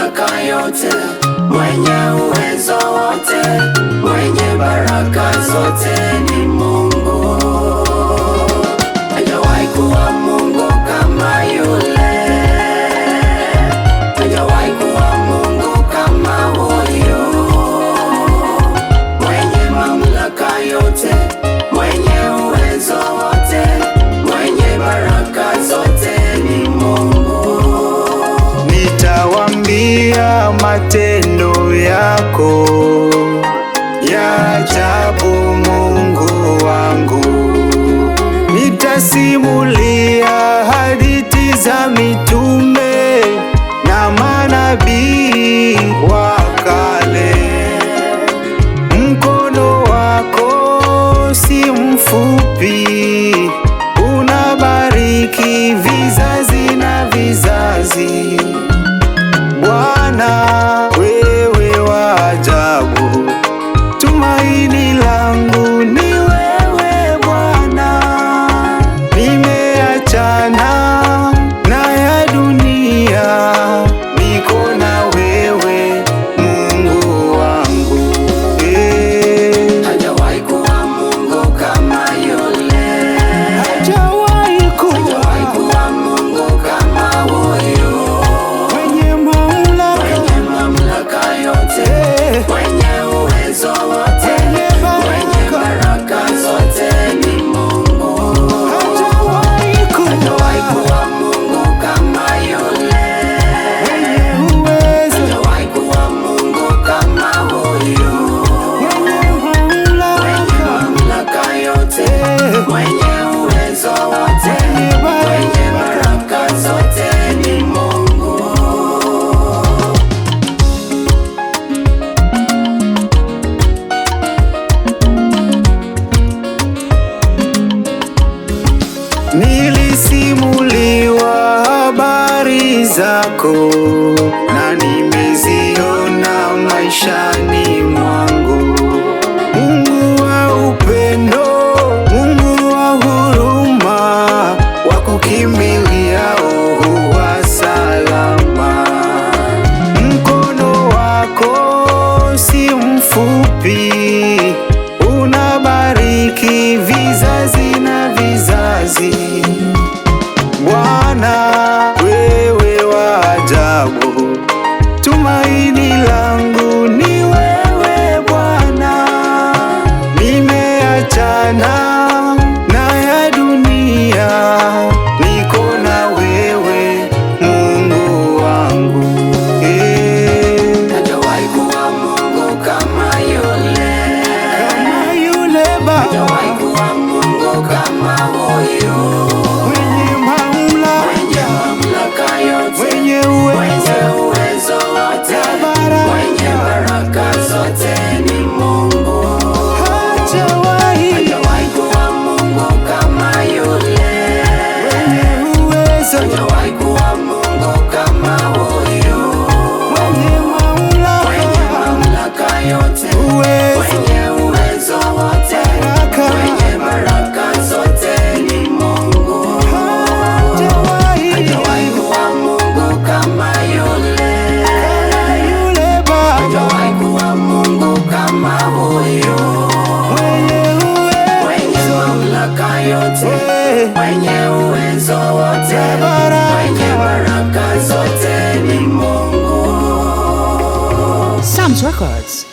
mamlaka yote, mwenye uwezo wote, mwenye baraka zote ni Mungu. Hajawahi kuwa Mungu kama yule, hajawahi kuwa Mungu kama huyu, mwenye mamlaka yote, mwenye uwezo wote, mwenye baraka zote ni Mungu. Nitawambia matendo yako ya ajabu, Mungu wangu. Nitasimulia hadithi za mitume na manabii wa kale. Mkono wako si mfupi, unabariki vizazi na vizazi. Bwana, wewe wa ajabu, tumaini langu ni wewe Bwana. Nimeachana na ya dunia, niko na wewe Mungu wangu. Hajawahi kuwa Mungu kama yule, Hajawahi kuwa Mungu kama huyu, mwenye mamlaka yote, mwenye uwezo wote, mwenye baraka zote ni Mungu. Hajawahi kuwa Mungu kama yule, hajawahi kuwa Mungu kama huyu, mwenye mamlaka yote, mwenye uwezo wote, mwenye baraka zote ni Mungu. Nilisimuliwa habari zako na nimeziona maishani mwangu. Mungu wa upendo, Mungu wa huruma, wa kukimbiliao huwa salama. Mkono wako si mfupi, unabariki vizazi na vizazi. Bwana, wewe wa ajabu, tumaini langu ni wewe Bwana. Nimeachana na ya dunia, niko na wewe Mungu wangu. Hajawahi kuwa Mungu kama yule, Baba, hajawahi kuwa Mungu kama huyu, mwenye mamlaka yote, mwenye uwezo wote, mwenye baraka zote ni Mungu. hajawahi Hajawahi kuwa Mungu kama yule, uwezo, hajawahi kuwa Mungu kama huyu, mwenye mamlaka yote, mwenye uwezo wote, mwenye baraka zote ni Mungu. Hajawahi kuwa Mungu kama yule, hajawahi kuwa Mungu kama huyu, mwenye mamlaka yote, mwenye uwezo wote, mwenye baraka zote ni Mungu. Sam's Records.